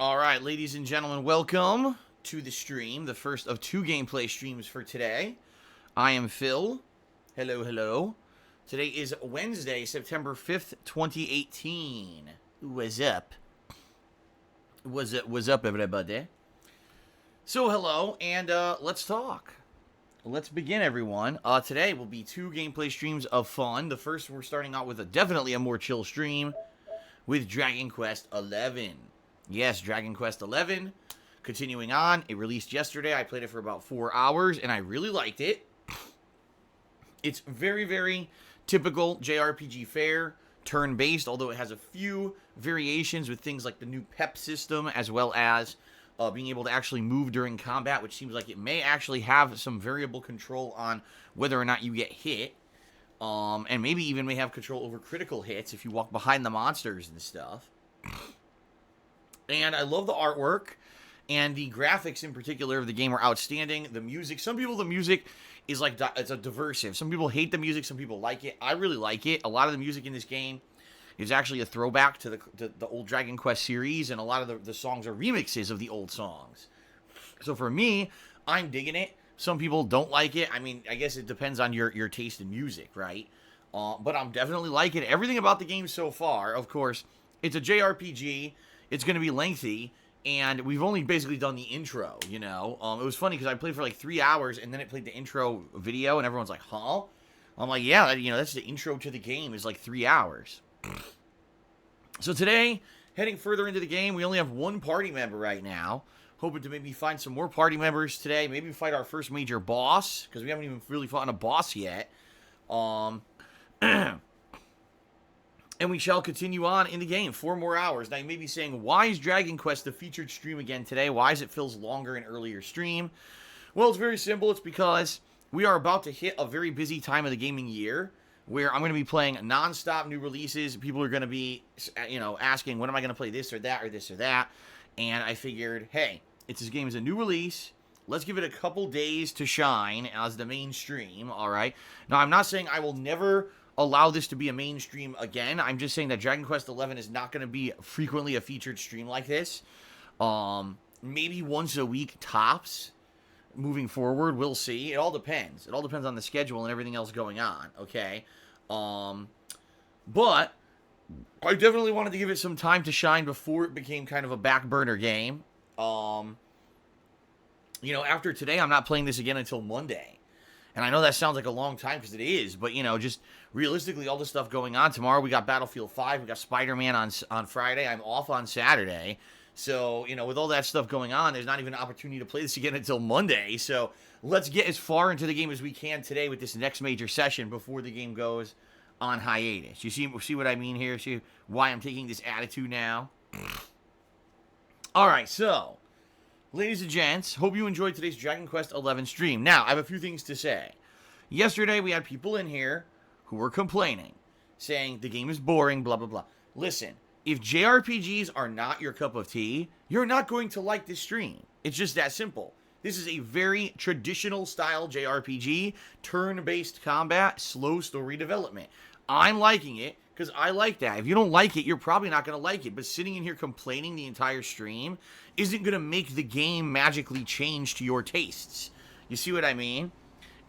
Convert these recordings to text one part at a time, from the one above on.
Alright, ladies and gentlemen, welcome to the stream, the first of two gameplay streams for today. I am Phil. Hello, hello. Today is Wednesday, September 5th, 2018. What's up? What's up, everybody? So, hello, and let's talk. Let's begin, everyone. Today will be two gameplay streams of fun. The first, we're starting out with definitely a more chill stream with Dragon Quest XI. Yes, Dragon Quest XI. Continuing on, it released yesterday. I played it for about 4 hours, and I really liked it. It's very, very typical JRPG fare, turn-based, although it has a few variations with things like the new PEP system, as well as being able to actually move during combat, which seems like it may actually have some variable control on whether or not you get hit. And maybe even may have control over critical hits if you walk behind the monsters and stuff. And I love the artwork, and the graphics in particular of the game are outstanding. The music, some people, the music is like, it's a diversive. Some people hate the music, some people like it. I really like it. A lot of the music in this game is actually a throwback to the old Dragon Quest series, and a lot of the songs are remixes of the old songs. So for me, I'm digging it. Some people don't like it. I mean, I guess it depends on your taste in music, right? But I'm definitely liking it. Everything about the game so far, of course, it's a JRPG. It's going to be lengthy, and we've only basically done the intro, you know? It was funny because I played for like 3 hours, and then it played the intro video, and everyone's like, huh? I'm like, yeah, you know, that's the intro to the game is like 3 hours. So today, heading further into the game, we only have one party member right now. Hoping to maybe find some more party members today. Maybe fight our first major boss, because we haven't even really fought a boss yet. And we shall continue on in the game. 4 more hours. Now, you may be saying, why is Dragon Quest the featured stream again today? Why is it Phil's longer and earlier stream? Well, it's very simple. It's because we are about to hit a very busy time of the gaming year, where I'm going to be playing non-stop new releases. People are going to be, you know, asking, when am I going to play this or that or this or that? And I figured, hey, this game is a new release. Let's give it a couple days to shine as the main stream, all right? Now, I'm not saying I will never allow this to be a mainstream again. I'm just saying that Dragon Quest XI is not going to be frequently a featured stream like this. Maybe once a week tops. Moving forward, we'll see. It all depends. It all depends on the schedule and everything else going on, okay? But I definitely wanted to give it some time to shine before it became kind of a back burner game. You know, after today, I'm not playing this again until Monday. And I know that sounds like a long time, because it is, but, you know, just realistically, all this stuff going on. Tomorrow, we got Battlefield 5, we got Spider-Man on Friday, I'm off on Saturday. So, you know, with all that stuff going on, there's not even an opportunity to play this again until Monday. So, let's get as far into the game as we can today with this next major session before the game goes on hiatus. You see what I mean here? See why I'm taking this attitude now? Alright, so, ladies and gents, hope you enjoyed today's Dragon Quest XI stream. Now, I have a few things to say. Yesterday, we had people in here who were complaining, saying the game is boring, blah, blah, blah. Listen, if JRPGs are not your cup of tea, you're not going to like this stream. It's just that simple. This is a very traditional style JRPG, turn-based combat, slow story development. I'm liking it because I like that. If you don't like it, you're probably not going to like it. But sitting in here complaining the entire stream isn't going to make the game magically change to your tastes. You see what I mean?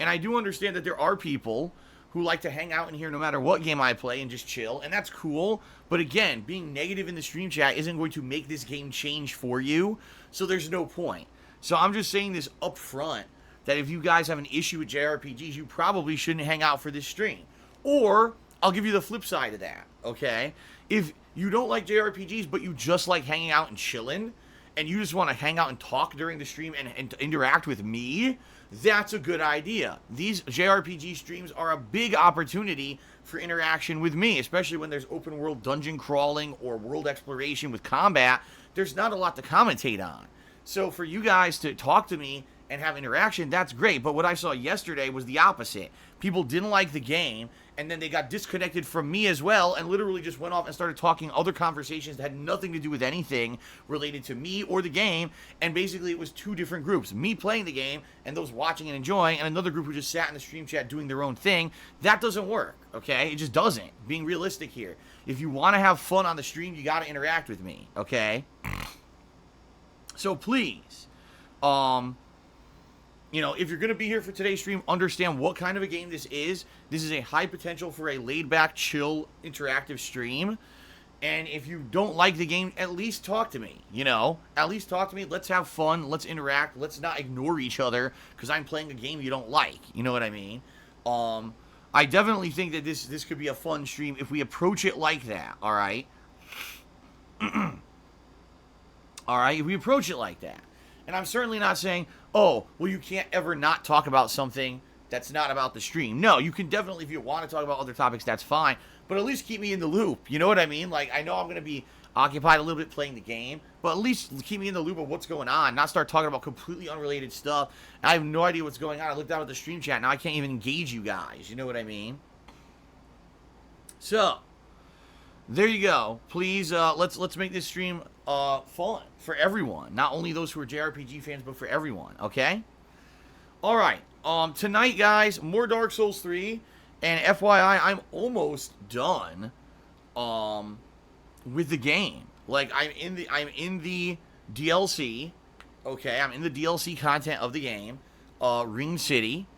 And I do understand that there are people who like to hang out in here no matter what game I play and just chill, and that's cool. But again, being negative in the stream chat isn't going to make this game change for you, so there's no point. So I'm just saying this up front, that if you guys have an issue with JRPGs, you probably shouldn't hang out for this stream. Or, I'll give you the flip side of that, okay? If you don't like JRPGs, but you just like hanging out and chilling, and you just want to hang out and talk during the stream and interact with me, that's a good idea. These JRPG streams are a big opportunity for interaction with me, especially when there's open world dungeon crawling or world exploration with combat. There's not a lot to commentate on. So for you guys to talk to me and have interaction, that's great. But what I saw yesterday was the opposite. People didn't like the game, and then they got disconnected from me as well, and literally just went off and started talking other conversations that had nothing to do with anything related to me or the game. And basically it was two different groups, me playing the game and those watching and enjoying, and another group who just sat in the stream chat doing their own thing. That doesn't work, okay? It just doesn't. Being realistic here, if you want to have fun on the stream, you got to interact with me, okay? So please, if you're going to be here for today's stream, understand what kind of a game this is. This is a high potential for a laid-back, chill, interactive stream. And if you don't like the game, at least talk to me, At least talk to me. Let's have fun. Let's interact. Let's not ignore each other because I'm playing a game you don't like. You know what I mean? I definitely think that this could be a fun stream if we approach it like that, all right? All right? If we approach it like that. And I'm certainly not saying, oh, well, you can't ever not talk about something that's not about the stream. No, you can definitely, if you want to talk about other topics, that's fine. But at least keep me in the loop. You know what I mean? Like, I know I'm going to be occupied a little bit playing the game, but at least keep me in the loop of what's going on. Not start talking about completely unrelated stuff. I have no idea what's going on. I looked out at the stream chat. Now I can't even engage you guys. You know what I mean? So, there you go. Please, let's make this stream fun for everyone. Not only those who are JRPG fans, but for everyone. Okay? All right. Tonight, guys, more Dark Souls 3. And FYI, I'm almost done with the game. Like, I'm in the DLC. Okay, I'm in the DLC content of the game, Ring City.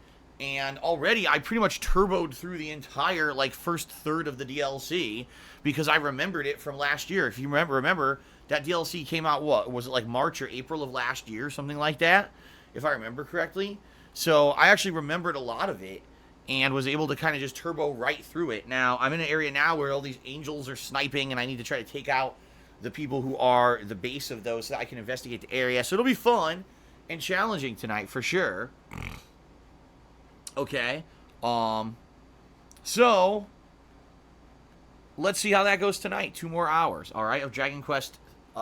And already I pretty much turboed through the entire first third of the DLC because I remembered it from last year. If you remember that DLC came out, what was it, like March or April of last year, something like that, if I remember correctly. So I actually remembered a lot of it and was able to kind of just turbo right through it. Now, I'm in an area now where all these angels are sniping, and I need to try to take out the people who are the base of those so that I can investigate the area. So it'll be fun and challenging tonight, for sure. Okay. So, let's see how that goes tonight. 2 more hours, all right, of Dragon Quest,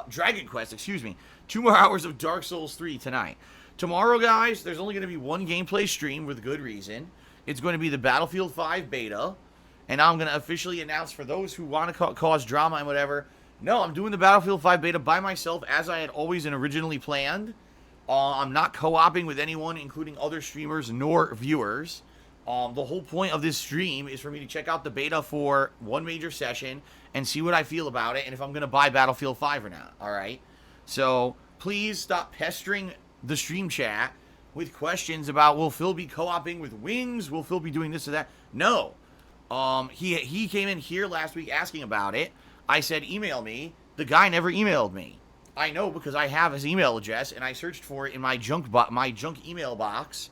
2 more hours of Dark Souls 3 tonight. Tomorrow, guys, there's only going to be one gameplay stream with good reason. It's going to be the Battlefield 5 beta, and I'm going to officially announce for those who want to cause drama and whatever, no, I'm doing the Battlefield 5 beta by myself as I had always and originally planned. I'm not co-oping with anyone, including other streamers nor viewers. The whole point of this stream is for me to check out the beta for one major session and see what I feel about it and if I'm going to buy Battlefield 5 or not, all right? So please stop pestering the stream chat with questions about, will Phil be co-oping with Wings? Will Phil be doing this or that? No. He came in here last week asking about it. I said, email me. The guy never emailed me. I know because I have his email address, and I searched for it in my junk email box,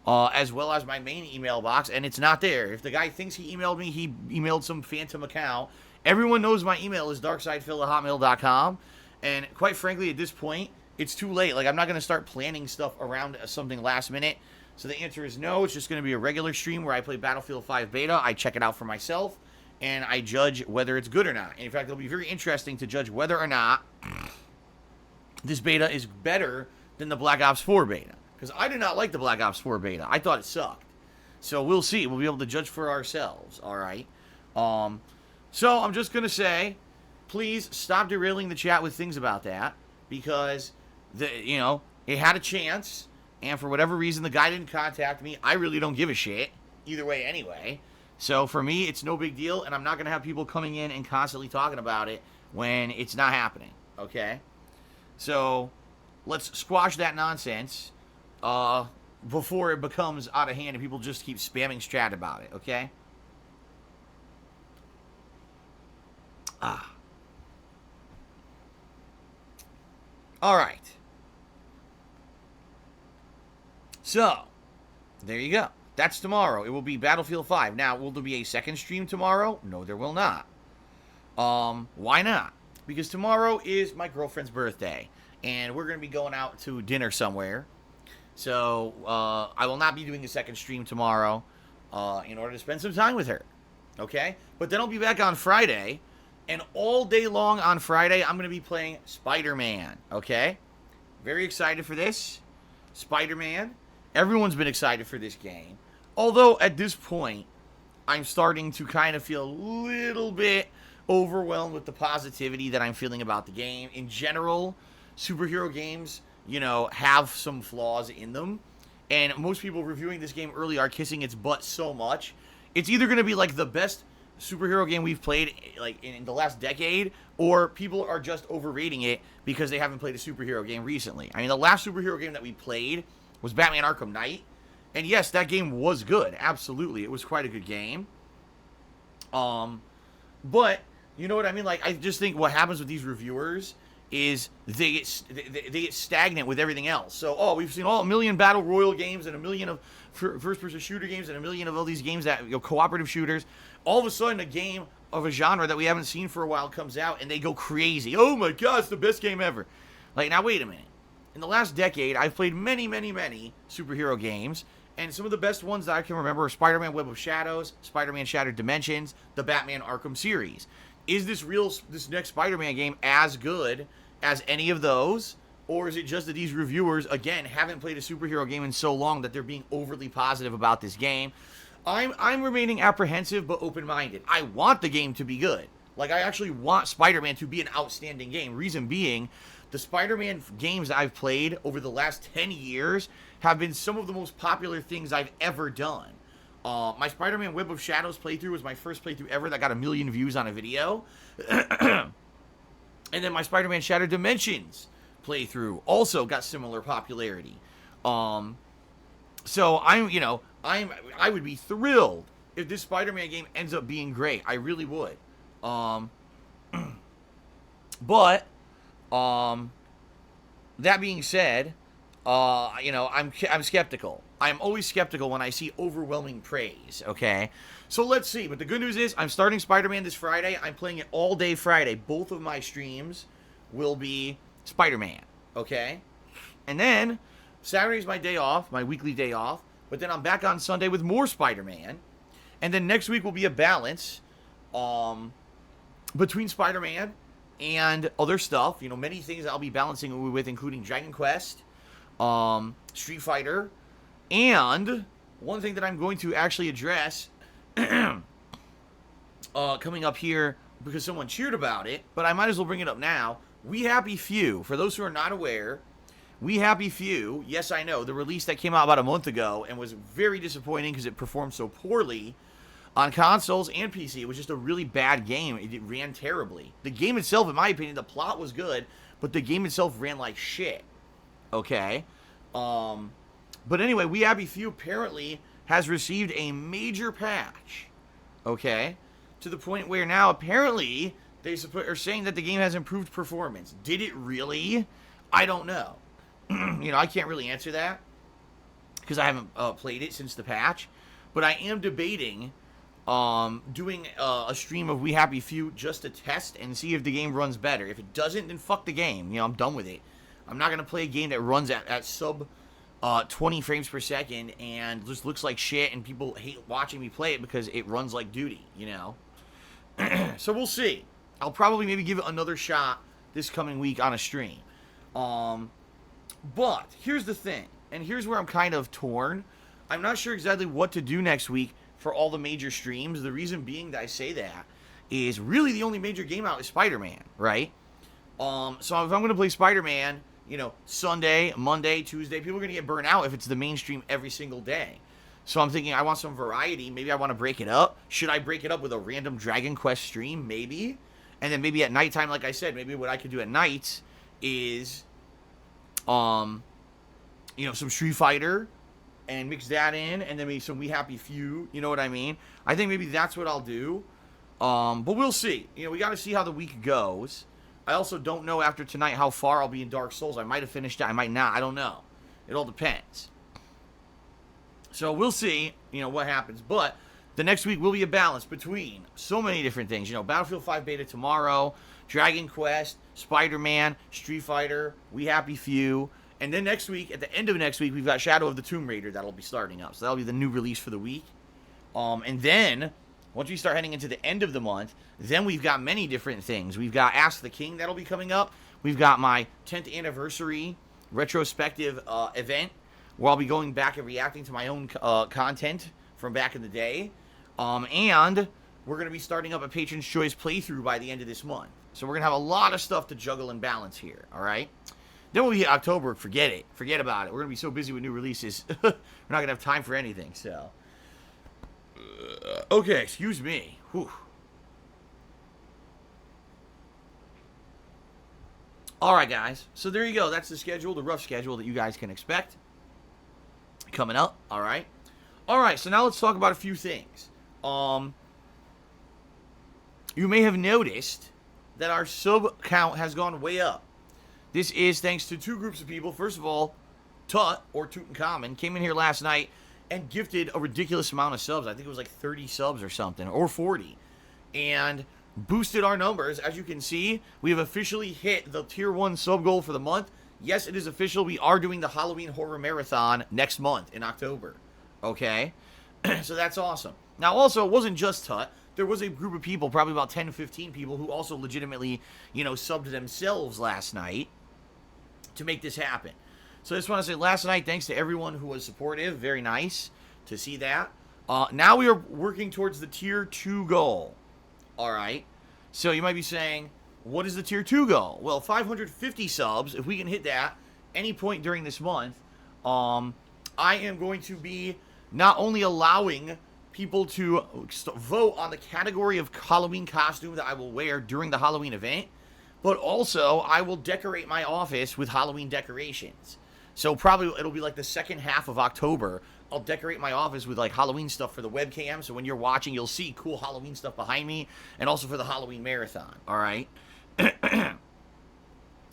as well as my main email box, and it's not there. If the guy thinks he emailed me, he emailed some phantom account. Everyone knows my email is darksidephil@hotmail.com, and quite frankly, at this point, it's too late. Like, I'm not going to start planning stuff around something last minute. So the answer is no. It's just going to be a regular stream where I play Battlefield 5 beta. I check it out for myself, and I judge whether it's good or not. And in fact, it'll be very interesting to judge whether or not this beta is better than the Black Ops 4 beta. Because I did not like the Black Ops 4 beta. I thought it sucked. So we'll see. We'll be able to judge for ourselves, all right? So I'm just going to say, please stop derailing the chat with things about that. Because, it had a chance. And for whatever reason, the guy didn't contact me. I really don't give a shit. Either way, anyway. So for me, it's no big deal. And I'm not going to have people coming in and constantly talking about it when it's not happening. Okay? So, let's squash that nonsense before it becomes out of hand and people just keep spamming chat about it, okay? Alright. So, there you go. That's tomorrow. It will be Battlefield 5. Now, will there be a second stream tomorrow? No, there will not. Why not? Because tomorrow is my girlfriend's birthday, and we're going to be going out to dinner somewhere. So, I will not be doing a second stream tomorrow in order to spend some time with her. Okay? But then I'll be back on Friday, and all day long on Friday, I'm going to be playing Spider-Man. Okay? Very excited for this. Spider-Man. Everyone's been excited for this game. Although, at this point, I'm starting to kind of feel a little bit overwhelmed with the positivity that I'm feeling about the game. In general, superhero games, have some flaws in them. And most people reviewing this game early are kissing its butt so much. It's either going to be like the best superhero game we've played like in the last decade, or people are just overrating it because they haven't played a superhero game recently. I mean, the last superhero game that we played was Batman Arkham Knight, and yes, that game was good. Absolutely, it was quite a good game. But you know what I mean? Like, I just think what happens with these reviewers is they get stagnant with everything else. So, we've seen a million battle royal games and a million of first-person shooter games and a million of all these games that, cooperative shooters. All of a sudden, a game of a genre that we haven't seen for a while comes out, and they go crazy. Oh my God, it's the best game ever. Like, now wait a minute. In the last decade, I've played many, many, many superhero games, and some of the best ones that I can remember are Spider-Man Web of Shadows, Spider-Man Shattered Dimensions, the Batman Arkham series. Is this next Spider-Man game as good as any of those? Or is it just that these reviewers, again, haven't played a superhero game in so long that they're being overly positive about this game? I'm remaining apprehensive but open-minded. I want the game to be good. Like, I actually want Spider-Man to be an outstanding game. Reason being, the Spider-Man games I've played over the last 10 years have been some of the most popular things I've ever done. My Spider-Man Web of Shadows playthrough was my first playthrough ever that got 1 million views on a video. And then my Spider-Man Shattered Dimensions playthrough also got similar popularity. So I would be thrilled if this Spider-Man game ends up being great. I really would. But that being said, I'm skeptical. I'm always skeptical when I see overwhelming praise, okay? So let's see. But the good news is I'm starting Spider-Man this Friday. I'm playing it all day Friday. Both of my streams will be Spider-Man, okay? And then Saturday's my day off, my weekly day off. But then I'm back on Sunday with more Spider-Man. And then next week will be a balance between Spider-Man and other stuff. Many things I'll be balancing with, including Dragon Quest, Street Fighter, and one thing that I'm going to actually address coming up here because someone cheered about it, but I might as well bring it up now. We Happy Few, for those who are not aware, We Happy Few, yes I know, the release that came out about a month ago and was very disappointing because it performed so poorly on consoles and PC. It was just a really bad game. It ran terribly. The game itself, in my opinion, the plot was good, but the game itself ran like shit. Okay? But anyway, We Happy Few apparently has received a major patch. Okay? To the point where now apparently they are saying that the game has improved performance. Did it really? I don't know. I can't really answer that because I haven't played it since the patch. But I am debating doing a stream of We Happy Few just to test and see if the game runs better. If it doesn't, then fuck the game. I'm done with it. I'm not going to play a game that runs at sub 20 frames per second and just looks like shit and people hate watching me play it because it runs like duty, So we'll see. I'll probably maybe give it another shot this coming week on a stream. But here's the thing, and here's where I'm kind of torn. I'm not sure exactly what to do next week for all the major streams. The reason being that I say that is really the only major game out is Spider-Man, right? So if I'm going to play Spider-Man, Sunday, Monday, Tuesday, people are going to get burnt out if it's the mainstream every single day. So I'm thinking I want some variety. Maybe I want to break it up. Should I break it up with a random Dragon Quest stream? Maybe. And then maybe at nighttime, like I said, maybe what I could do at night is, some Street Fighter and mix that in, and then maybe some We Happy Few. You know what I mean? I think maybe that's what I'll do. But we'll see. We got to see how the week goes. I also don't know after tonight how far I'll be in Dark Souls. I might have finished it. I might not. I don't know. It all depends. So we'll see, what happens. But the next week will be a balance between so many different things. Battlefield 5 beta tomorrow, Dragon Quest, Spider-Man, Street Fighter, We Happy Few. And then next week, at the end of next week, we've got Shadow of the Tomb Raider that'll be starting up. So that'll be the new release for the week. And then, once we start heading into the end of the month, then we've got many different things. We've got Ask the King that'll be coming up. We've got my 10th anniversary retrospective event, where I'll be going back and reacting to my own content from back in the day. And we're going to be starting up a Patron's Choice playthrough by the end of this month. So we're going to have a lot of stuff to juggle and balance here, all right? Then when we hit October, forget it. Forget about it. We're going to be so busy with new releases, we're not going to have time for anything, so. Okay, excuse me. Whew. Alright, guys. So there you go. That's the schedule, the rough schedule that you guys can expect coming up. Alright. Alright, so now let's talk about a few things. You may have noticed that our sub count has gone way up. This is thanks to two groups of people. First of all, Tut, or Tutankhamun, came in here last night and gifted a ridiculous amount of subs. I think it was like 30 subs or something, or 40. And boosted our numbers. As you can see, we have officially hit the tier 1 sub goal for the month. Yes, it is official. We are doing the Halloween Horror Marathon next month in October. Okay? So that's awesome. Now, also, it wasn't just Tut. There was a group of people, probably about 10 to 15 people, who also legitimately, subbed themselves last night to make this happen. So I just want to say, last night, thanks to everyone who was supportive. Very nice to see that. Now we are working towards the tier 2 goal. Alright, so you might be saying, what is the tier 2 goal? Well, 550 subs, if we can hit that any point during this month, I am going to be not only allowing people to vote on the category of Halloween costume that I will wear during the Halloween event, but also I will decorate my office with Halloween decorations. So probably it'll be like the second half of October. I'll decorate my office with like Halloween stuff for the webcam, so when you're watching, you'll see cool Halloween stuff behind me, and also for the Halloween marathon. All right.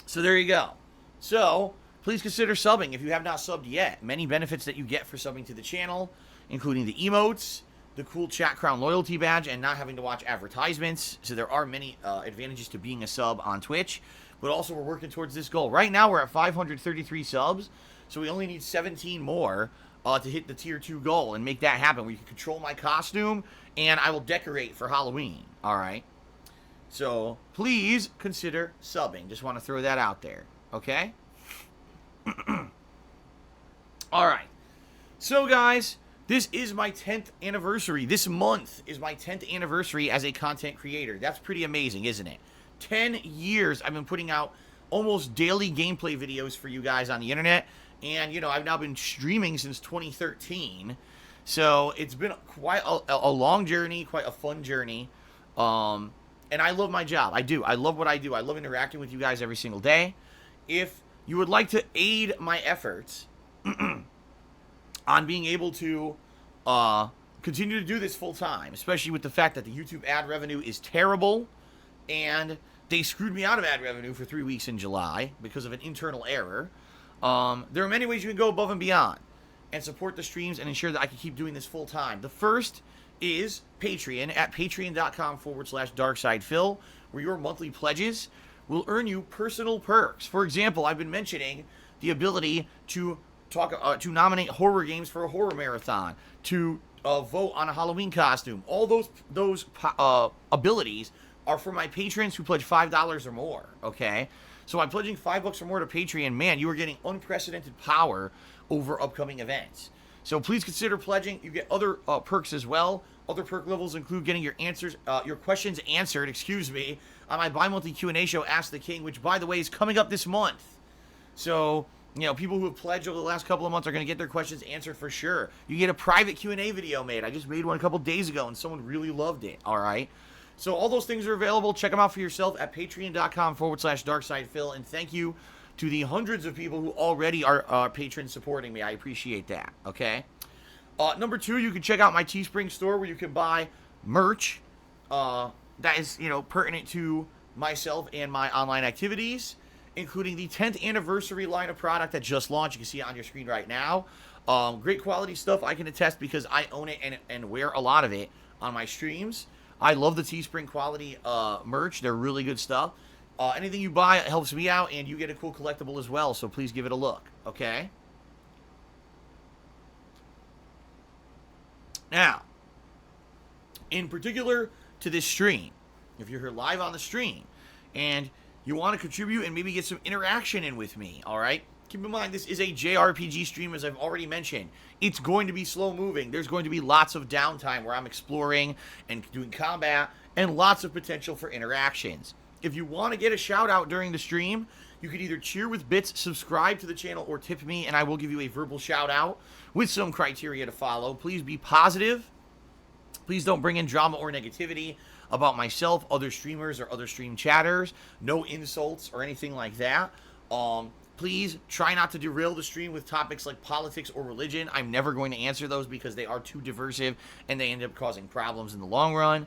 So there you go. So please consider subbing if you have not subbed yet. Many benefits that you get for subbing to the channel, including the emotes, the cool Chat Crown loyalty badge, and not having to watch advertisements. So there are many advantages to being a sub on Twitch. But also we're working towards this goal. Right now we're at 533 subs, so we only need 17 more to hit the tier 2 goal and make that happen, where you can control my costume and I will decorate for Halloween. Alright? So please consider subbing. Just want to throw that out there. Okay? Alright. So guys, this is my 10th anniversary. This month is my 10th anniversary as a content creator. That's pretty amazing, isn't it? 10 years I've been putting out almost daily gameplay videos for you guys on the internet. And, I've now been streaming since 2013. So it's been quite a long journey, quite a fun journey. And I love my job. I do. I love what I do. I love interacting with you guys every single day. If you would like to aid my efforts on being able to continue to do this full time, especially with the fact that the YouTube ad revenue is terrible, and they screwed me out of ad revenue for 3 weeks in July because of an internal error. There are many ways you can go above and beyond and support the streams and ensure that I can keep doing this full time. The first is Patreon at patreon.com/darksidefil, where your monthly pledges will earn you personal perks. For example, I've been mentioning the ability to to nominate horror games for a horror marathon, to vote on a Halloween costume. All those abilities are for my patrons who pledge $5 or more, okay? So by pledging $5 or more to Patreon, man, you are getting unprecedented power over upcoming events. So please consider pledging. You get other perks as well. Other perk levels include getting your questions answered, on my bi-monthly Q&A show, Ask the King, which, by the way, is coming up this month. So, people who have pledged over the last couple of months are going to get their questions answered for sure. You get a private Q&A video made. I just made one a couple days ago, and someone really loved it, all right? So all those things are available. Check them out for yourself at patreon.com/darksidefil. And thank you to the hundreds of people who already are patrons supporting me. I appreciate that, okay? Number 2, you can check out my Teespring store, where you can buy merch that is, pertinent to myself and my online activities, including the 10th anniversary line of product that just launched. You can see it on your screen right now. Great quality stuff. I can attest because I own it and wear a lot of it on my streams. I love the Teespring quality merch. They're really good stuff. Anything you buy helps me out, and you get a cool collectible as well, so please give it a look, okay? Now, in particular to this stream, if you're here live on the stream, and you want to contribute and maybe get some interaction in with me, all right? Keep in mind, this is a JRPG stream, as I've already mentioned. It's going to be slow moving. There's going to be lots of downtime where I'm exploring and doing combat, and lots of potential for interactions. If you want to get a shout out during the stream, you can either cheer with bits, subscribe to the channel, or tip me, and I will give you a verbal shout out with some criteria to follow. Please be positive. Please don't bring in drama or negativity. about myself, other streamers, or other stream chatters. No insults or anything like that. Please try not to derail the stream with topics like politics or religion. I'm never going to answer those because they are too diversive and they end up causing problems in the long run.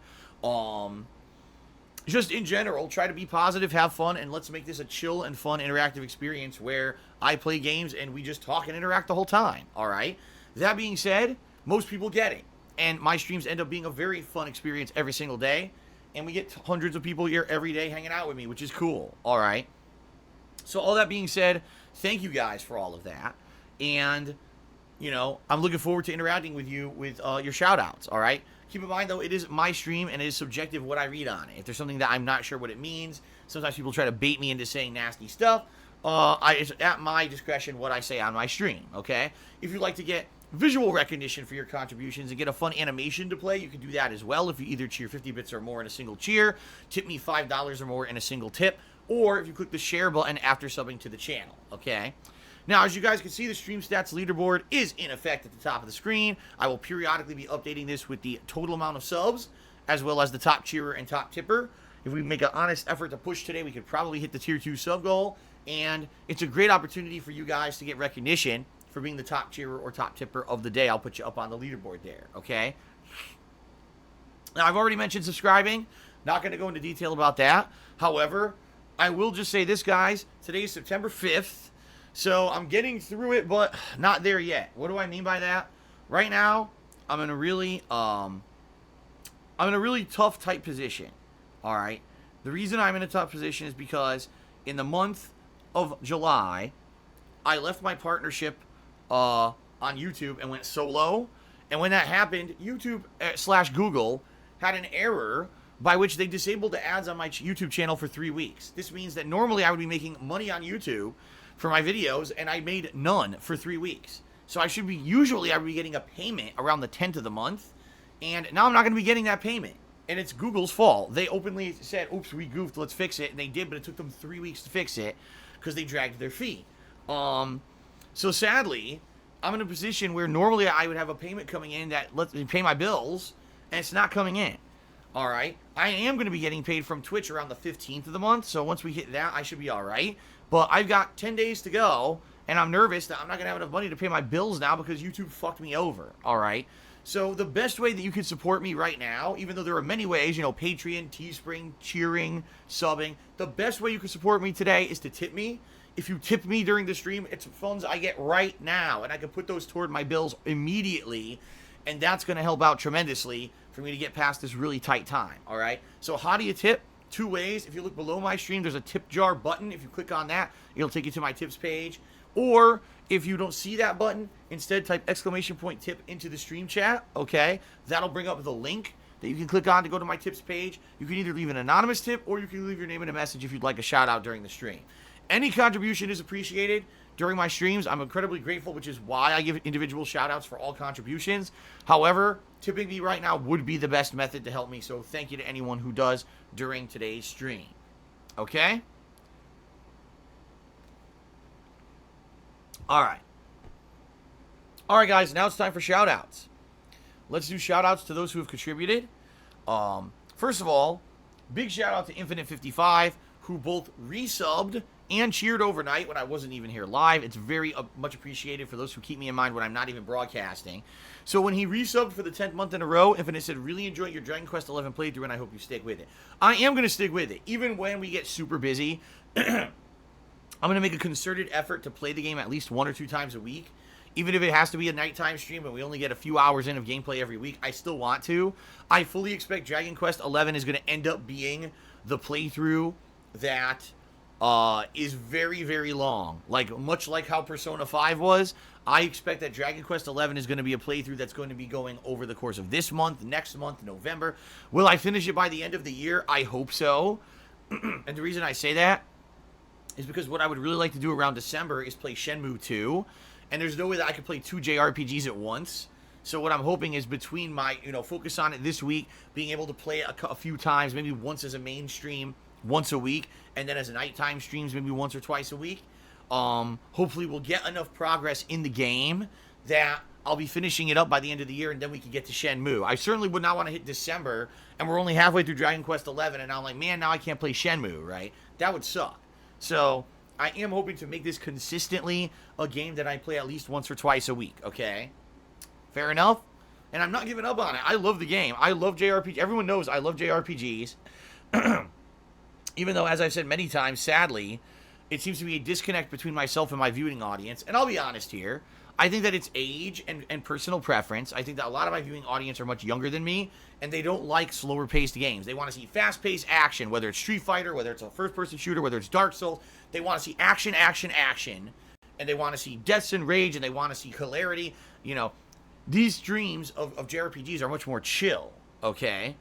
Just in general, try to be positive, have fun, and let's make this a chill and fun interactive experience where I play games and we just talk and interact the whole time, alright? That being said, most people get it. And my streams end up being a very fun experience every single day. And we get hundreds of people here every day hanging out with me, which is cool, alright? So all that being said, thank you guys for all of that. And, you know, I'm looking forward to interacting with you with your shoutouts, alright? Keep in mind, though, it is my stream, and it is subjective what I read on it. If there's something that I'm not sure what it means, sometimes people try to bait me into saying nasty stuff. It's at my discretion what I say on my stream, okay? If you'd like to get visual recognition for your contributions and get a fun animation to play, you can do that as well. If you either cheer 50 bits or more in a single cheer, tip me $5 or more in a single tip, or if you click the share button after subbing to the channel, okay? Now, as you guys can see, the Stream Stats leaderboard is in effect at the top of the screen. I will periodically be updating this with the total amount of subs, as well as the top cheerer and top tipper. If we make an honest effort to push today, we could probably hit the Tier 2 sub goal, and it's a great opportunity for you guys to get recognition for being the top cheerer or top tipper of the day. I'll put you up on the leaderboard there, okay? Now, I've already mentioned subscribing. Not going to go into detail about that. However, I will just say this, guys. Today is September 5th. So I'm getting through it, but not there yet. What do I mean by that? Right now, I'm in a really tough, tight position. All right. The reason I'm in a tough position is because in the month of July, I left my partnership on YouTube and went solo. And when that happened, YouTube / Google had an error by which they disabled the ads on my YouTube channel for 3 weeks. This means that normally I would be making money on YouTube for my videos, and I made none for 3 weeks. So I would be getting a payment around the 10th of the month, and now I'm not going to be getting that payment. And it's Google's fault. They openly said, oops, we goofed, let's fix it, and they did, but it took them 3 weeks to fix it because they dragged their feet. So sadly, I'm in a position where normally I would have a payment coming in that lets me pay my bills, and it's not coming in. All right, I am going to be getting paid from Twitch around the 15th of the month, so once we hit that, I should be all right. But I've got 10 days to go, and I'm nervous that I'm not going to have enough money to pay my bills now because YouTube fucked me over, all right? So the best way that you can support me right now, even though there are many ways, you know, Patreon, Teespring, cheering, subbing, the best way you can support me today is to tip me. If you tip me during the stream, it's funds I get right now, and I can put those toward my bills immediately, and that's going to help out tremendously for me to get past this really tight time, all right? So how do you tip? 2 ways. If you look below my stream, there's a tip jar button. If you click on that, it'll take you to my tips page. Or if you don't see that button, instead type !tip into the stream chat, okay? That'll bring up the link that you can click on to go to my tips page. You can either leave an anonymous tip or you can leave your name in a message if you'd like a shout out during the stream. Any contribution is appreciated during my streams. I'm incredibly grateful, which is why I give individual shout outs for all contributions. However, tipping me right now would be the best method to help me, so thank you to anyone who does during today's stream. Okay? Alright. Alright, guys, now it's time for shout outs. Let's do shout outs to those who have contributed. First of all, big shout out to Infinite55, who both resubbed and cheered overnight when I wasn't even here live. It's very much appreciated for those who keep me in mind when I'm not even broadcasting. So when he resubbed for the 10th month in a row, Infinite said, really enjoy your Dragon Quest 11 playthrough, and I hope you stick with it. I am going to stick with it. Even when we get super busy, I'm going to make a concerted effort to play the game at least 1 or 2 times a week. Even if it has to be a nighttime stream and we only get a few hours in of gameplay every week, I still want to. I fully expect Dragon Quest 11 is going to end up being the playthrough that is very, very long. Like, much like how Persona 5 was, I expect that Dragon Quest 11 is going to be a playthrough that's going to be going over the course of this month, next month, November. Will I finish it by the end of the year? I hope so. And the reason I say that is because what I would really like to do around December is play Shenmue 2. And there's no way that I could play 2 JRPGs at once. So what I'm hoping is between my, focus on it this week, being able to play it a few times, maybe once as a mainstream, once a week, and then as nighttime streams, maybe once or twice a week. Hopefully we'll get enough progress in the game that I'll be finishing it up by the end of the year, and then we can get to Shenmue. I certainly would not want to hit December, and we're only halfway through Dragon Quest 11, and I'm like, man, now I can't play Shenmue, right? That would suck. So I am hoping to make this consistently a game that I play at least once or twice a week, okay? Fair enough? And I'm not giving up on it. I love the game. I love JRPGs. Everyone knows I love JRPGs. Even though, as I've said many times, sadly, it seems to be a disconnect between myself and my viewing audience. And I'll be honest here. I think that it's age and personal preference. I think that a lot of my viewing audience are much younger than me, and they don't like slower-paced games. They want to see fast-paced action, whether it's Street Fighter, whether it's a first-person shooter, whether it's Dark Souls. They want to see action, action, action, and they want to see deaths and rage, and they want to see hilarity. You know, these streams of JRPGs are much more chill, okay?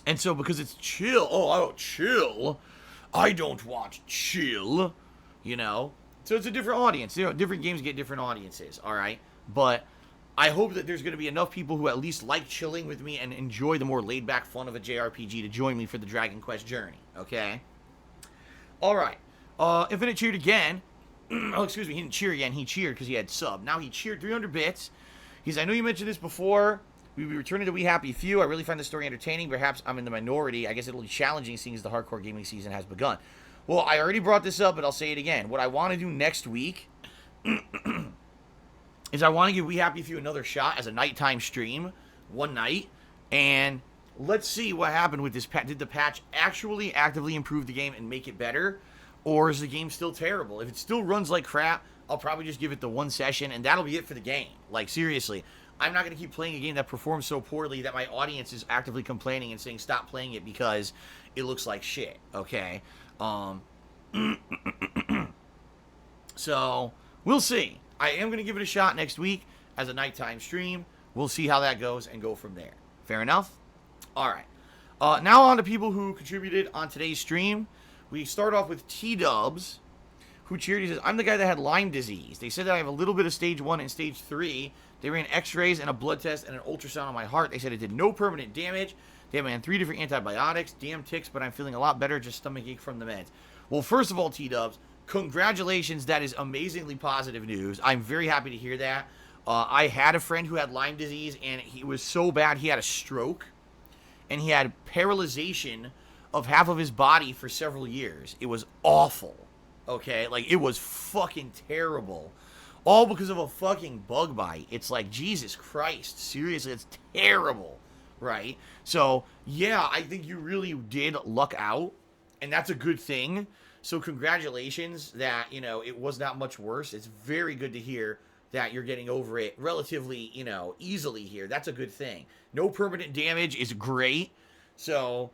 And so because it's chill, chill, I don't watch chill, you know? So it's a different audience. You know, different games get different audiences, all right? But I hope that there's going to be enough people who at least like chilling with me and enjoy the more laid-back fun of a JRPG to join me for the Dragon Quest journey, okay? All right. Infinite cheered again. Oh, excuse me. He didn't cheer again. He cheered because he had sub. Now he cheered 300 bits. He's, I know you mentioned this before. We'll be returning to We Happy Few. I really find the story entertaining. Perhaps I'm in the minority. I guess it'll be challenging seeing as the hardcore gaming season has begun. Well, I already brought this up, but I'll say it again. What I want to do next week is I want to give We Happy Few another shot as a nighttime stream, one night, and let's see what happened with this patch. Did the patch actually actively improve the game and make it better, or is the game still terrible? If it still runs like crap, I'll probably just give it the one session, and that'll be it for the game. Like, seriously, I'm not going to keep playing a game that performs so poorly that my audience is actively complaining and saying stop playing it because it looks like shit, okay? So, we'll see. I am going to give it a shot next week as a nighttime stream. We'll see how that goes and go from there. Fair enough? Alright. Now on to people who contributed on today's stream. We start off with T-Dubs, who cheered. He says, I'm the guy that had Lyme disease. They said that I have a little bit of stage 1 and stage 3. They ran x-rays and a blood test and an ultrasound on my heart. They said it did no permanent damage. They have me on 3 different antibiotics. Damn ticks, but I'm feeling a lot better. Just stomachache from the meds. Well, first of all, T-Dubs, congratulations. That is amazingly positive news. I'm very happy to hear that. I had a friend who had Lyme disease, and he was so bad he had a stroke. And he had paralyzation of half of his body for several years. It was awful. Okay? Like, it was fucking terrible. All because of a fucking bug bite. It's like, Jesus Christ. Seriously, it's terrible. Right? So, yeah, I think you really did luck out. And that's a good thing. So, congratulations that, you know, it was not much worse. It's very good to hear that you're getting over it relatively, you know, easily here. That's a good thing. No permanent damage is great. So,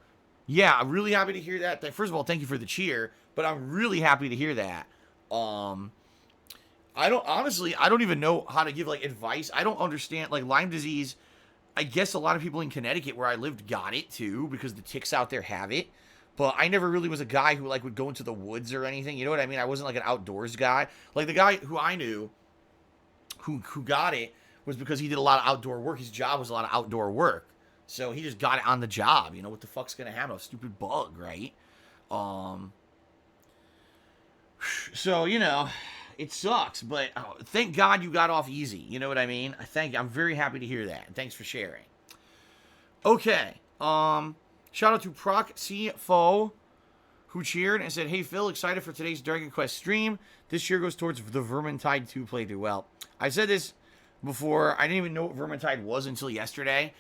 yeah, I'm really happy to hear that. First of all, thank you for the cheer. But I'm really happy to hear that. I don't even know how to give, like, advice. I don't understand, like, Lyme disease. I guess a lot of people in Connecticut where I lived got it too because the ticks out there have it. But I never really was a guy who like would go into the woods or anything. You know what I mean? I wasn't like an outdoors guy. Like the guy who I knew who got it was because he did a lot of outdoor work. His job was a lot of outdoor work. So he just got it on the job. You know, what the fuck's going to happen? A stupid bug, right? So, you know, it sucks, but thank God you got off easy. You know what I mean? I'm very happy to hear that. And thanks for sharing. Okay. Shout out to Proc CFO, who cheered and said, hey, Phil, excited for today's Dragon Quest stream. This cheer goes towards the Vermintide 2 playthrough. Well, I said this before. I didn't even know what Vermintide was until yesterday.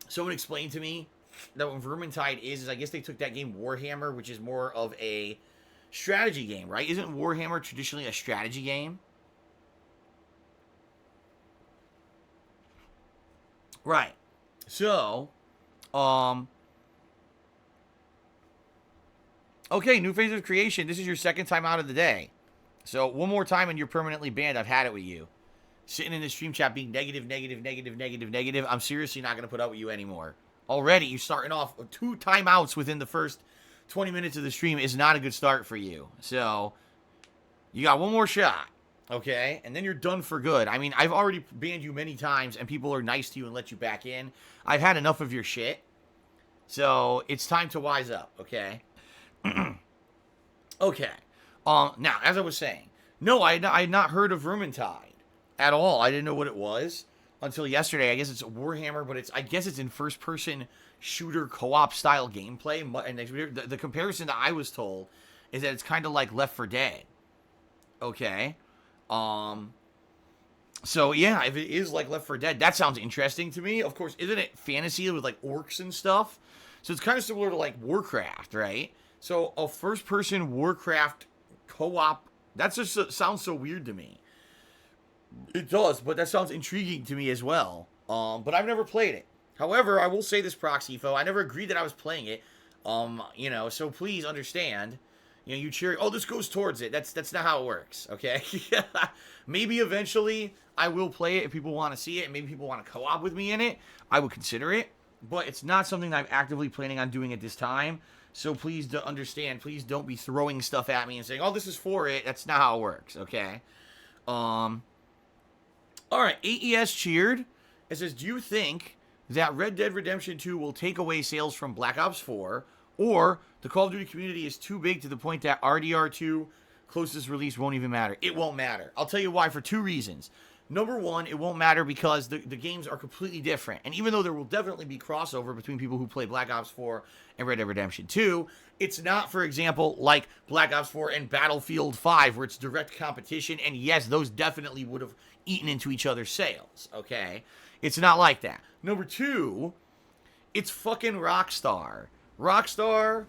Someone explained to me that what Vermintide is I guess they took that game Warhammer, which is more of a strategy game, right? Isn't Warhammer traditionally a strategy game? Right. So, okay, new phase of creation. This is your second time out of the day. So, one more time and you're permanently banned. I've had it with you. Sitting in the stream chat being negative. I'm seriously not going to put up with you anymore. Already, you're starting off 2 timeouts within the first 20 minutes of the stream is not a good start for you. So, you got one more shot, okay? And then you're done for good. I mean, I've already banned you many times, and people are nice to you and let you back in. I've had enough of your shit. So, it's time to wise up, okay? Okay. Now, as I was saying, no, I had not heard of Vermintide. at all. I didn't know what it was until yesterday. I guess it's Warhammer, but I guess it's in first-person shooter co-op style gameplay. And the comparison that I was told is that it's kind of like Left 4 Dead. Okay. So yeah, if it is like Left 4 Dead, that sounds interesting to me. Of course, isn't it fantasy with like orcs and stuff? So it's kind of similar to like Warcraft, right? So a first-person Warcraft co-op, that just sounds so weird to me. It does, but that sounds intriguing to me as well. But I've never played it. However, I will say this, Proxifo, I never agreed that I was playing it. So please understand. You cheer. Oh, this goes towards it. That's not how it works. Okay. Maybe eventually I will play it if people want to see it, and maybe people want to co-op with me in it. I would consider it, but it's not something that I'm actively planning on doing at this time. So please understand. Please don't be throwing stuff at me and saying, "Oh, this is for it." That's not how it works. Okay. All right. AES cheered. It says, "Do you think that Red Dead Redemption 2 will take away sales from Black Ops 4, or the Call of Duty community is too big to the point that RDR2 closest release won't even matter?" It won't matter. I'll tell you why, for two reasons. Number one, it won't matter because the games are completely different. And even though there will definitely be crossover between people who play Black Ops 4 and Red Dead Redemption 2, it's not, for example, like Black Ops 4 and Battlefield 5, where it's direct competition. And yes, those definitely would have eaten into each other's sales, okay? It's not like that. Number two, it's fucking Rockstar. Rockstar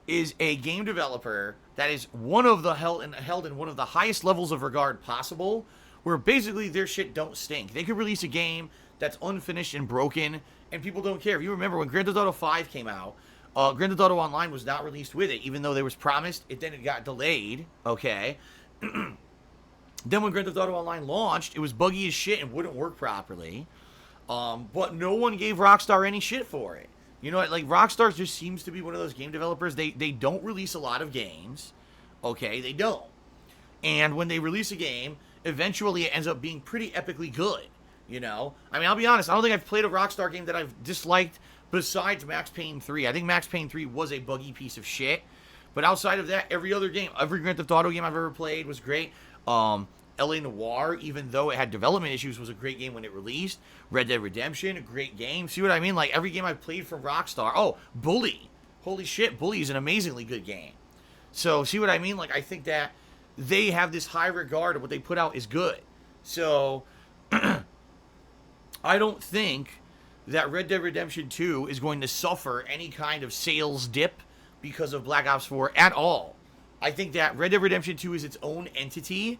is a game developer that is held in one of the highest levels of regard possible, where basically their shit don't stink. They could release a game that's unfinished and broken, and people don't care. If you remember when Grand Theft Auto 5 came out, Grand Theft Auto Online was not released with it, even though there was promised. Then it got delayed, okay? Then when Grand Theft Auto Online launched, it was buggy as shit and wouldn't work properly. But no one gave Rockstar any shit for it. You know, like, Rockstar just seems to be one of those game developers. They don't release a lot of games. Okay, they don't. And when they release a game, eventually it ends up being pretty epically good. You know? I mean, I'll be honest, I don't think I've played a Rockstar game that I've disliked besides Max Payne 3. I think Max Payne 3 was a buggy piece of shit. But outside of that, every other game, every Grand Theft Auto game I've ever played was great. LA Noire, even though it had development issues, was a great game when it released. Red Dead Redemption, a great game. See what I mean? Like, every game I've played from Rockstar. Oh, Bully. Holy shit, Bully is an amazingly good game. So, see what I mean? Like, I think that they have this high regard of what they put out is good. So, I don't think that Red Dead Redemption 2 is going to suffer any kind of sales dip because of Black Ops 4 at all. I think that Red Dead Redemption 2 is its own entity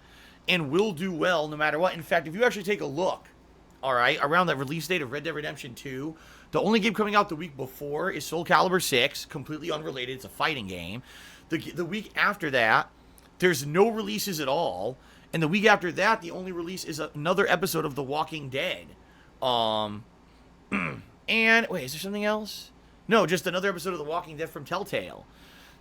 and will do well no matter what. In fact, if you actually take a look, all right, around the release date of Red Dead Redemption 2, the only game coming out the week before is Soul Calibur 6, completely unrelated. It's a fighting game. The week after that, there's no releases at all. And the week after that, the only release is another episode of The Walking Dead. And, wait, is there something else? No, just another episode of The Walking Dead from Telltale.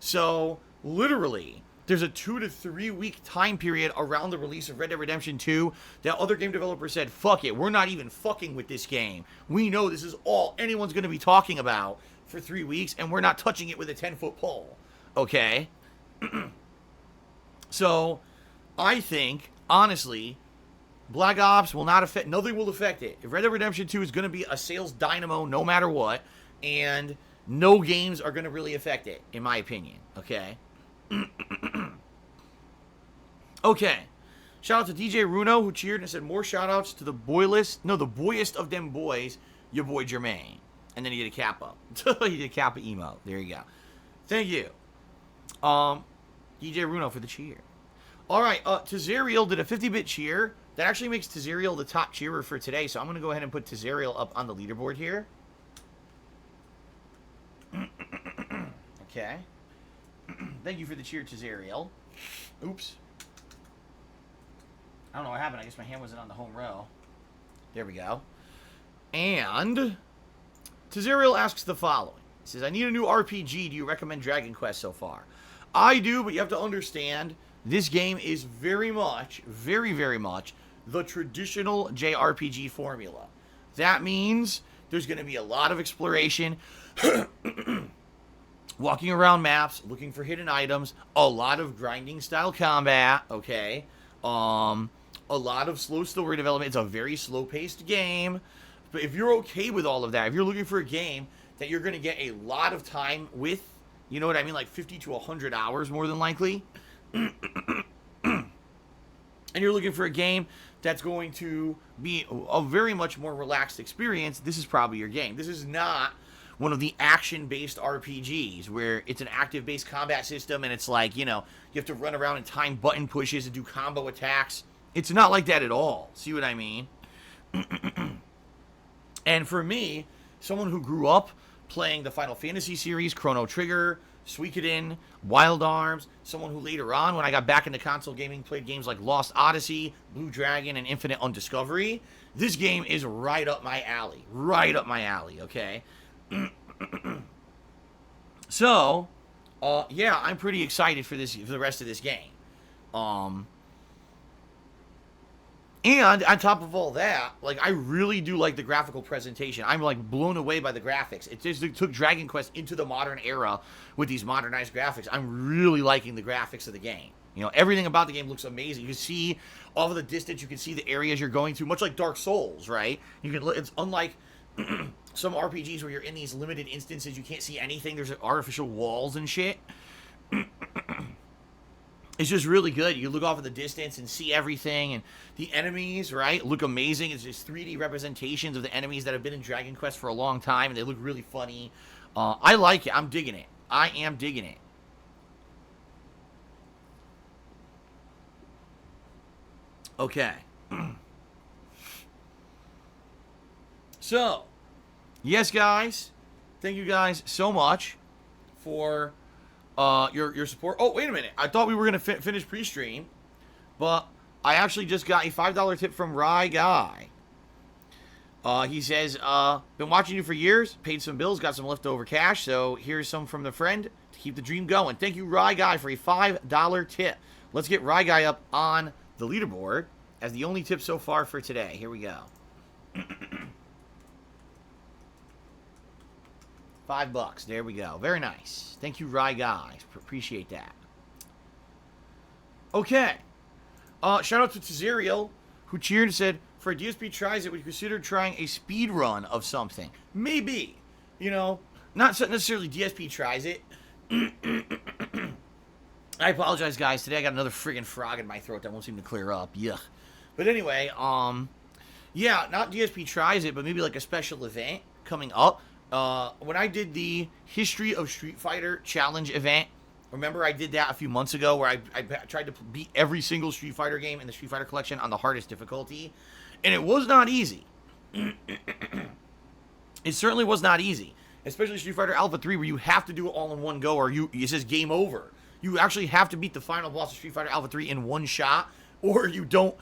So, literally, there's a 2 to 3 week time period around the release of Red Dead Redemption 2 that other game developers said, fuck it, we're not even fucking with this game. We know this is all anyone's going to be talking about for 3 weeks, and we're not touching it with a 10-foot pole. Okay? So, I think, honestly, Black Ops will not affect, nothing will affect it. If Red Dead Redemption 2 is going to be a sales dynamo no matter what, and no games are going to really affect it, in my opinion. Okay? Okay. Shout out to DJ Runo, who cheered and said, more shout outs to the boyest of them boys, your boy Jermaine. And then he did a kappa. He did a kappa emo. There you go. Thank you. DJ Runo for the cheer. Alright, Tazariel did a 50-bit cheer. That actually makes Tazariel the top cheerer for today, so I'm going to go ahead and put Tazariel up on the leaderboard here. Okay. Thank you for the cheer, Tazariel. Oops. I don't know what happened. I guess my hand wasn't on the home row. There we go. And Tazariel asks the following. He says, I need a new RPG. Do you recommend Dragon Quest so far? I do, but you have to understand, this game is very much, very, very much the traditional JRPG formula. That means there's going to be a lot of exploration, walking around maps, looking for hidden items, a lot of grinding style combat, okay? a lot of slow story development. It's a very slow-paced game. But if you're okay with all of that, if you're looking for a game that you're going to get a lot of time with, you know what I mean, like 50 to 100 hours more than likely, and you're looking for a game that's going to be a very much more relaxed experience, this is probably your game. This is not one of the action-based RPGs where it's an active-based combat system and it's like, you know, you have to run around and time button pushes and do combo attacks. It's not like that at all. See what I mean? And for me, someone who grew up playing the Final Fantasy series, Chrono Trigger, Suikoden, Wild Arms, someone who later on, when I got back into console gaming, played games like Lost Odyssey, Blue Dragon, and Infinite Undiscovery, this game is right up my alley. Right up my alley, okay? So, yeah, I'm pretty excited for the rest of this game. And on top of all that, like, I really do like the graphical presentation. I'm like blown away by the graphics. It took Dragon Quest into the modern era with these modernized graphics. I'm really liking the graphics of the game. You know, everything about the game looks amazing. You can see off of the distance, you can see the areas you're going to, much like Dark Souls, right? It's unlike some RPGs where you're in these limited instances, you can't see anything. There's artificial walls and shit. It's just really good. You look off in the distance and see everything, and the enemies, right, look amazing. It's just 3D representations of the enemies that have been in Dragon Quest for a long time, and they look really funny. I like it. I'm digging it. I am digging it. Okay. So, yes, guys. Thank you guys so much for your support. Oh, wait a minute. I thought we were going to finish pre-stream, but I actually just got a $5 tip from Rye Guy. He says, been watching you for years, paid some bills, got some leftover cash, so here's some from the friend to keep the dream going. Thank you, Rye Guy, for a $5 tip. Let's get Rye Guy up on the leaderboard as the only tip so far for today. Here we go. $5. There we go. Very nice. Thank you, Rye Guys. Appreciate that. Okay. Shout out to Tazariel, who cheered and said, for a DSP tries it, would you consider trying a speed run of something? Maybe. You know, not necessarily DSP tries it. I apologize, guys. Today I got another friggin' frog in my throat that won't seem to clear up. Yuck. But anyway, yeah, not DSP tries it, but maybe like a special event coming up. When I did the History of Street Fighter Challenge event, remember I did that a few months ago where I tried to beat every single Street Fighter game in the Street Fighter collection on the hardest difficulty, and it was not easy. It certainly was not easy, especially Street Fighter Alpha 3 where you have to do it all in one go or it says game over. You actually have to beat the final boss of Street Fighter Alpha 3 in one shot, or you don't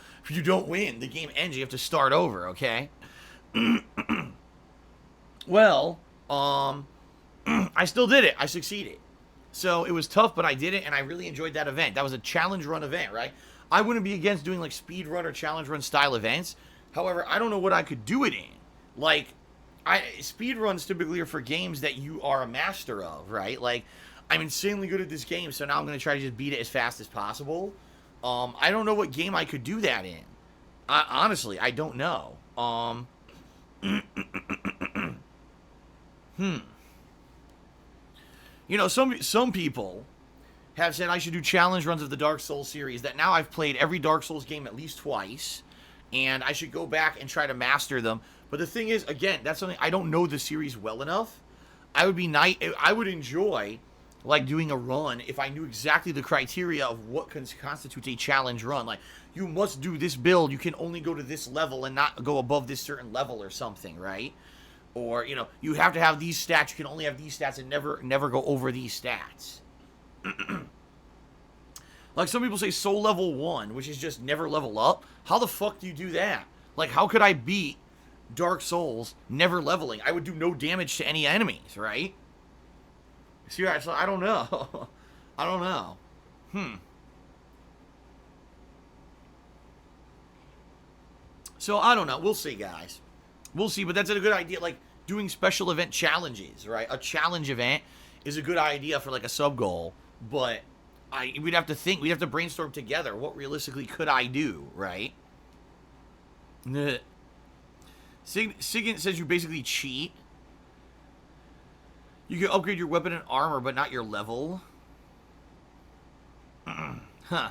win. The game ends. You have to start over, okay? Well, I still did it. I succeeded. So it was tough, but I did it, and I really enjoyed that event. That was a challenge run event, right? I wouldn't be against doing like speed run or challenge run style events. However, I don't know what I could do it in. Like, speed runs typically are for games that you are a master of, right? Like, I'm insanely good at this game, so now I'm going to try to just beat it as fast as possible. I don't know what game I could do that in. Honestly, I don't know. You know, some people have said I should do challenge runs of the Dark Souls series, that now I've played every Dark Souls game at least twice, and I should go back and try to master them. But the thing is, again, that's something I don't know the series well enough. I would enjoy like doing a run if I knew exactly the criteria of what constitutes a challenge run. Like, you must do this build, you can only go to this level and not go above this certain level or something, right? Or, you know, you have to have these stats, you can only have these stats and never go over these stats. Like some people say soul level 1, which is just never level up. How the fuck do you do that? Like, how could I beat Dark Souls never leveling? I would do no damage to any enemies, right? See, so I don't know. I don't know. So I don't know. We'll see, guys. We'll see, but that's a good idea. Like, doing special event challenges, right? A challenge event is a good idea for like a sub goal, but we'd have to brainstorm together. What realistically could I do, right? Sigint says you basically cheat. You can upgrade your weapon and armor, but not your level. Huh.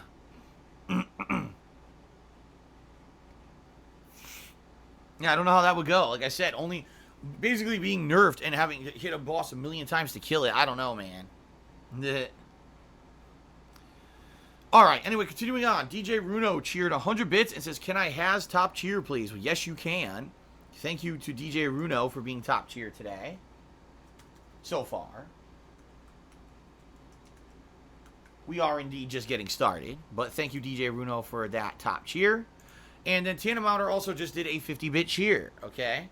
Yeah, I don't know how that would go. Like I said, only basically being nerfed and having hit a boss a million times to kill it. I don't know, man. Alright, anyway, continuing on. DJ Runo cheered 100 bits and says, can I has top cheer, please? Well, yes, you can. Thank you to DJ Runo for being top cheer today. So far. We are indeed just getting started. But thank you, DJ Runo, for that top cheer. And then Tanamouter also just did a 50-bit cheer, okay?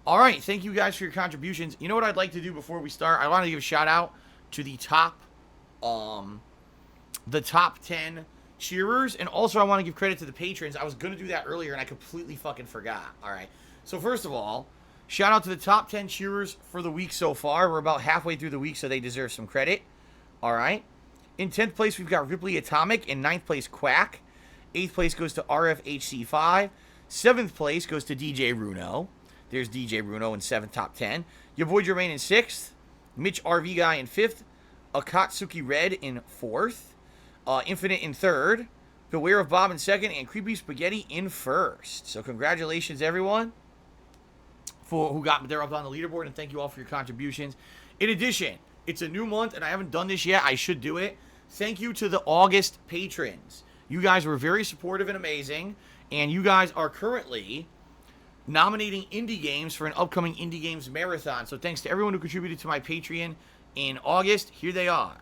Alright, thank you guys for your contributions. You know what I'd like to do before we start? I want to give a shout out to the top 10 cheerers. And also I want to give credit to the patrons. I was going to do that earlier and I completely fucking forgot. Alright, so first of all, shout out to the top 10 cheerers for the week so far. We're about halfway through the week, so they deserve some credit. Alright. In 10th place, we've got Ripley Atomic. In 9th place, Quack. 8th place goes to RFHC5. 7th place goes to DJ Runo. There's DJ Runo in 7th top 10. Your boy Jermaine in 6th. Mitch RV Guy in 5th. Akatsuki Red in 4th. Infinite in 3rd. Beware of Bob in 2nd. And Creepy Spaghetti in 1st. So congratulations, everyone, for who got there up on the leaderboard. And thank you all for your contributions. In addition, it's a new month, and I haven't done this yet. I should do it. Thank you to the August patrons. You guys were very supportive and amazing, and you guys are currently nominating indie games for an upcoming Indie Games Marathon. So thanks to everyone who contributed to my Patreon in August. Here they are.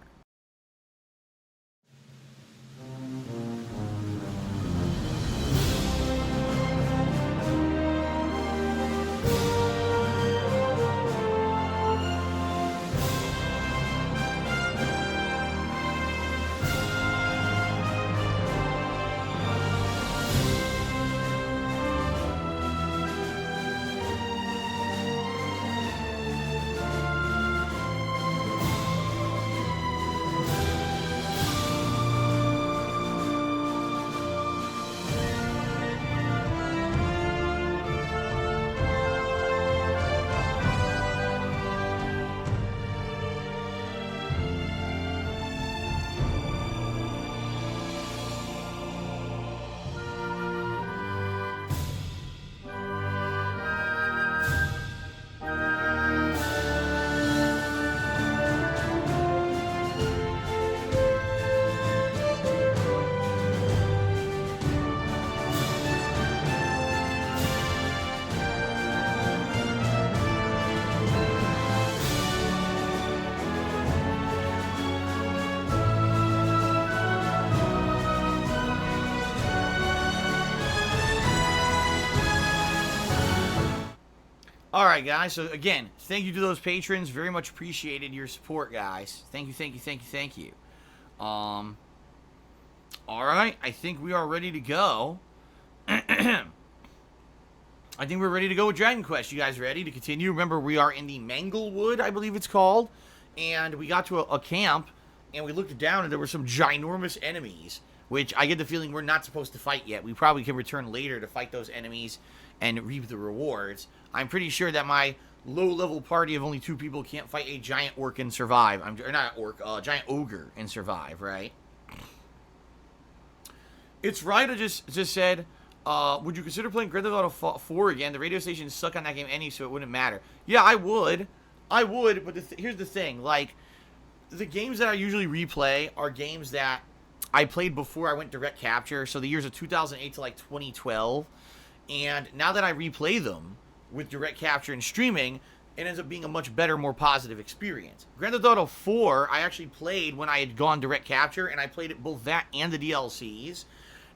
Alright, guys. So, again, thank you to those patrons. Very much appreciated your support, guys. Thank you, thank you, thank you, thank you. Alright. I think we are ready to go. I think we're ready to go with Dragon Quest. You guys ready to continue? Remember, we are in the Manglewood, I believe it's called. And we got to a camp, and we looked down, and there were some ginormous enemies, which I get the feeling we're not supposed to fight yet. We probably can return later to fight those enemies and reap the rewards. I'm pretty sure that my low-level party of only 2 people can't fight a giant orc and survive. Or not orc, giant ogre and survive, right? It's right. I just said, would you consider playing Grand Theft Auto 4 again? The radio stations suck on that game anyway, so it wouldn't matter. Yeah, I would. I would, but here's the thing. Like, the games that I usually replay are games that I played before I went direct capture, so the years of 2008 to, like, 2012. And now that I replay them with direct capture and streaming, it ends up being a much better, more positive experience. Grand Theft Auto 4, I actually played when I had gone direct capture, and I played it both that and the DLCs.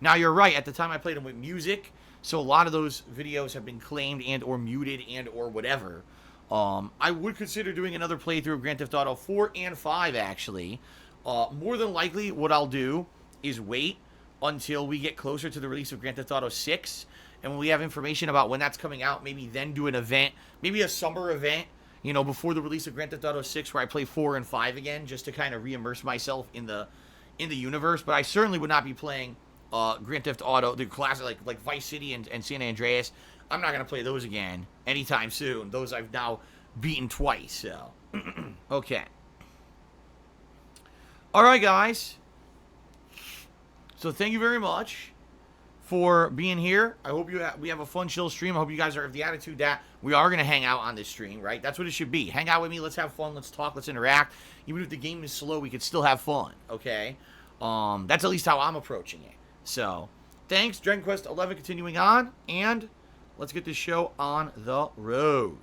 Now, you're right. At the time, I played them with music, so a lot of those videos have been claimed and or muted and or whatever. I would consider doing another playthrough of Grand Theft Auto 4 and 5, actually. More than likely, what I'll do is wait until we get closer to the release of Grand Theft Auto 6, and when we have information about when that's coming out, maybe then do an event, maybe a summer event, you know, before the release of Grand Theft Auto 6, where I play 4 and 5 again, just to kind of re-immerse myself in the universe. But I certainly would not be playing Grand Theft Auto, the classic like Vice City and San Andreas. I'm not gonna play those again anytime soon. Those I've now beaten twice. So okay. All right, guys. So thank you very much for being here. I hope we have a fun, chill stream. I hope you guys are of the attitude that we are going to hang out on this stream, right? That's what it should be. Hang out with me. Let's have fun. Let's talk. Let's interact. Even if the game is slow, we could still have fun, okay? That's at least how I'm approaching it. So, thanks. Dragon Quest 11 continuing on, and let's get this show on the road.